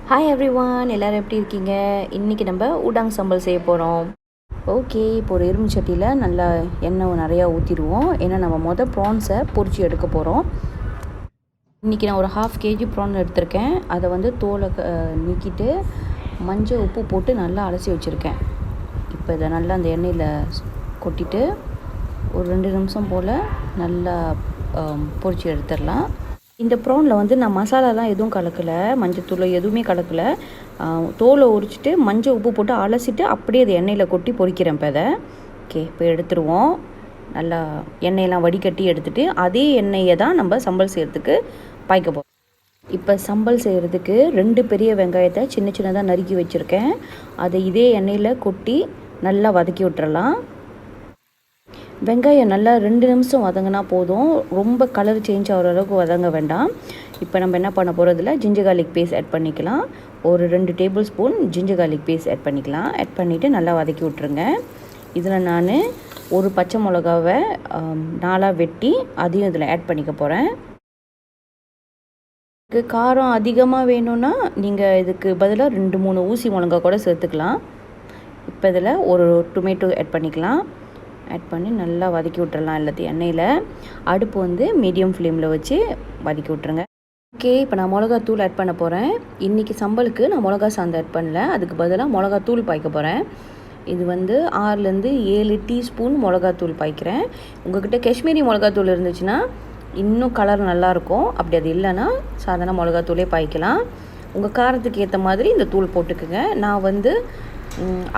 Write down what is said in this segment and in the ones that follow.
Hi everyone, எல்லோரும் எப்படி இருக்கீங்க? இன்றைக்கி நம்ம ஊடாங் சம்பல் செய்ய போகிறோம். ஓகே, இப்போ ஒரு இரும்பு சட்டியில் நல்லா எண்ணெய் நிறையா ஊற்றிடுவோம். ஏன்னா நம்ம ப்ரான்ஸை பொரிச்சு எடுக்க போகிறோம். இன்றைக்கி நான் ஒரு 1/2 kg ப்ரான் எடுத்திருக்கேன். அதை தோலை நீக்கிட்டு மஞ்சள் உப்பு போட்டு நல்லா அலசி வச்சுருக்கேன். இப்போ இதை நல்லா அந்த எண்ணெயில் கொட்டிட்டு ஒரு 2 நிமிஷம் போல் நல்லா பொரிச்சு எடுத்துடலாம். இந்த ப்ரானில் நான் மசாலாலாம் எதுவும் கலக்கலை, மஞ்சத்தூள் எதுவுமே கலக்கலை. தோலை உரிச்சிட்டு மஞ்சள் உப்பு போட்டு அலசிட்டு அப்படியே அதை எண்ணெயில் கொட்டி பொரிக்கிறேன். இப்போ அதை இப்போ எடுத்துருவோம். நல்லா எண்ணெயெல்லாம் வடிகட்டி எடுத்துகிட்டு அதே எண்ணெயை தான் நம்ம சம்பல் செய்கிறதுக்கு பாய்க்க போகிறோம். இப்போ சம்பல் செய்கிறதுக்கு 2 பெரிய வெங்காயத்தை சின்ன சின்னதாக நறுக்கி வச்சுருக்கேன். அதை இதே எண்ணெயில் கொட்டி நல்லா வதக்கி விட்டுறலாம். வெங்காயம் நல்லா 2 நிமிஷம் வதங்கினா போதும், ரொம்ப கலர் சேஞ்ச் ஆகிற அளவுக்கு வதங்க வேண்டாம். இப்போ நம்ம என்ன பண்ண போகிறதில்ல, ஜிஞ்சர் கார்லிக் பேஸ்ட் ஆட் பண்ணிக்கலாம். ஒரு 2 tablespoon ginger garlic paste add பண்ணிக்கலாம். ஆட் பண்ணிவிட்டு நல்லா வதக்கி விட்ருங்க. இதில் நான் ஒரு பச்சை மிளகாவை 4ஆக வெட்டி அதையும் இதில் ஆட் பண்ணிக்க போகிறேன். இதுக்கு காரம் அதிகமாக வேணும்னா நீங்கள் இதுக்கு பதிலாக 2-3 ஊசி மிளகா கூட சேர்த்துக்கலாம். இப்போ இதில் ஒரு டொமேட்டோ ஆட் பண்ணிக்கலாம். ஆட் பண்ணி நல்லா வதக்கி விட்டுறலாம் எல்லாத்தையும் எண்ணெயில். அடுப்பு மீடியம் ஃப்ளேமில் வச்சு வதக்கி விட்ருங்க. ஓகே, இப்போ நான் மிளகாத்தூள் ஆட் பண்ண போகிறேன். இன்றைக்கி சம்பலுக்கு நான் மிளகா சாந்து ஆட் பண்ணல, அதுக்கு பதிலாக மிளகாத்தூள் பாய்க்க போகிறேன். இது 6-7 டீஸ்பூன் மிளகாத்தூள் பாய்க்கிறேன். உங்கள்கிட்ட காஷ்மீரி மிளகாத்தூள் இருந்துச்சுன்னா இன்னும் கலர் நல்லாயிருக்கும். அப்படி அது இல்லைன்னா சாதாரண மிளகாத்தூளே பாய்க்கலாம். உங்கள் காரத்துக்கு ஏற்ற மாதிரி இந்த தூள் போட்டுக்குங்க. நான்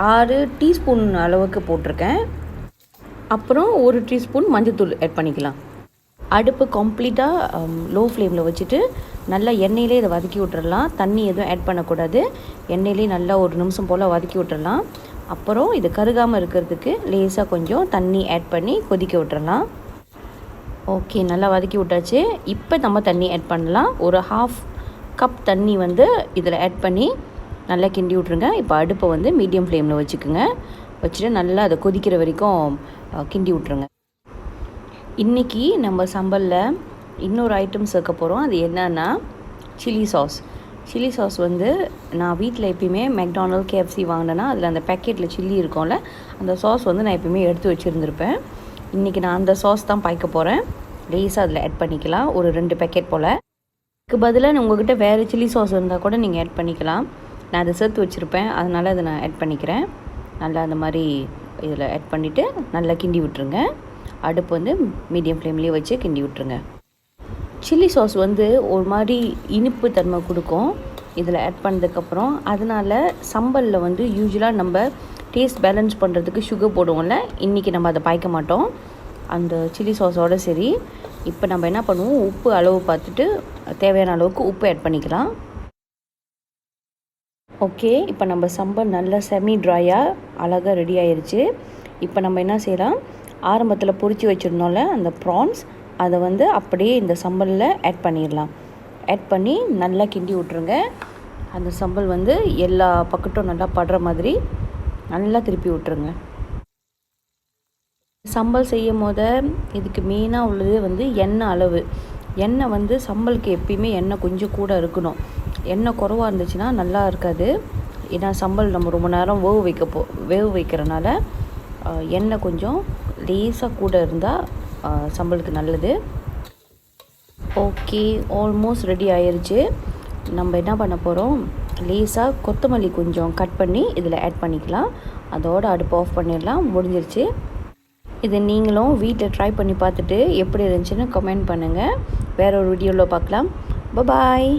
6 டீஸ்பூன் அளவுக்கு போட்டிருக்கேன். அப்புறம் 1 டீஸ்பூன் மஞ்சள்தூள் ஆட் பண்ணிக்கலாம். அடுப்பு கம்ப்ளீட்டாக லோ ஃப்ளேமில் வச்சுட்டு நல்லா எண்ணெயிலே இதை வதக்கி விட்டுறலாம். தண்ணி எதுவும் ஆட் பண்ணக்கூடாது. எண்ணெயிலே நல்லா 1 நிமிஷம் போல் வதக்கி விட்டுறலாம். அப்புறம் இது கருகாமல் இருக்கிறதுக்கு லேசாக கொஞ்சம் தண்ணி ஆட் பண்ணி கொதிக்க விட்டுறலாம். ஓகே, நல்லா வதக்கி விட்டாச்சு. இப்போ நம்ம தண்ணி ஆட் பண்ணலாம். ஒரு 1/2 கப் தண்ணி இதில் ஆட் பண்ணி நல்லா கிண்டி விட்ருங்க. இப்போ அடுப்பை மீடியம் ஃப்ளேமில் வச்சுக்கோங்க. வச்சுட்டு நல்லா அதை கொதிக்கிற வரைக்கும் கிண்டி விட்ருங்க. இன்றைக்கி நம்ம சம்பலில் இன்னொரு ஐட்டம் சேர்க்க போகிறோம். அது என்னன்னா சில்லி சாஸ். சில்லி சாஸ் நான் வீட்டில் எப்பயுமே மெக்டானல்ட், KFC வாங்கினேன்னா அதில் அந்த பேக்கெட்டில் சில்லி இருக்கும்ல, அந்த சாஸ் நான் எப்பயுமே எடுத்து வச்சுருந்துருப்பேன். இன்றைக்கி நான் அந்த சாஸ் தான் பாய்க்க போகிறேன். லேஸாக அதில் ஆட் பண்ணிக்கலாம், ஒரு 2 பேக்கெட் போல். இதுக்கு பதிலாக உங்கள்கிட்ட வேறு சில்லி சாஸ் இருந்தால் கூட நீங்கள் ஆட் பண்ணிக்கலாம். நான் அதை சேர்த்து வச்சுருப்பேன், அதனால் அதை நான் ஆட் பண்ணிக்கிறேன். நல்லா அந்த மாதிரி இதில் ஆட் பண்ணிவிட்டு நல்லா கிண்டி விட்டுருங்க. அடுப்பு மீடியம் ஃப்ளேம்லேயே வச்சு கிண்டி விட்டுருங்க. சில்லி சாஸ் ஒரு மாதிரி இனிப்பு தன்மை கொடுக்கும் இதில் ஆட் பண்ணதுக்கப்புறம். அதனால் சம்பலில் யூஸ்வலாக நம்ம டேஸ்ட் பேலன்ஸ் பண்ணுறதுக்கு சுகர் போடுவோம்ல, இன்றைக்கி நம்ம அதை பாய்க்க மாட்டோம் அந்த சில்லி சாஸோடு. சரி, இப்போ நம்ம என்ன பண்ணுவோம், உப்பு அளவு பார்த்துட்டு தேவையான அளவுக்கு உப்பு ஆட் பண்ணிக்கலாம். ஓகே, இப்போ நம்ம சம்பல் நல்லா செமி ட்ரையாக அழகாக ரெடி ஆயிடுச்சு. இப்போ நம்ம என்ன செய்யலாம், ஆரம்பத்தில் பொரிச்சு வச்சுருந்தோம்ல அந்த ப்ரான்ஸ், அதை அப்படியே இந்த சம்பலில் ஆட் பண்ணிடலாம். ஆட் பண்ணி நல்லா கிண்டி விட்ருங்க. அந்த சம்பல் எல்லா பக்கட்டும் நல்லா படுற மாதிரி நல்லா திருப்பி விட்ருங்க. சம்பல் செய்யும் போது இதுக்கு மெயினாக உள்ளது எண்ணெய் அளவு. எண்ணெய் சம்பலுக்கு எப்பயுமே எண்ணெய் கொஞ்சம் கூட இருக்கணும். எண்ணெய் குறவாக இருந்துச்சுன்னா நல்லா இருக்காது. ஏன்னா சம்பல் நம்ம ரொம்ப நேரம் வேக வைக்கிறனால எண்ணெய் கொஞ்சம் லேசாக கூட இருந்தால் சம்பலுக்கு நல்லது. ஓகே, ஆல்மோஸ்ட் ரெடி ஆயிடுச்சு. நம்ம என்ன பண்ண போகிறோம், லேசாக கொத்தமல்லி கொஞ்சம் கட் பண்ணி இதில் ஆட் பண்ணிக்கலாம். அதோடு அடுப்பு ஆஃப் பண்ணிடலாம். முடிஞ்சிருச்சு. இதை நீங்களும் வீட்டில் ட்ரை பண்ணி பார்த்துட்டு எப்படி இருந்துச்சுன்னு கமெண்ட் பண்ணுங்கள். வேறு ஒரு வீடியோவில் பார்க்கலாம். பாய்.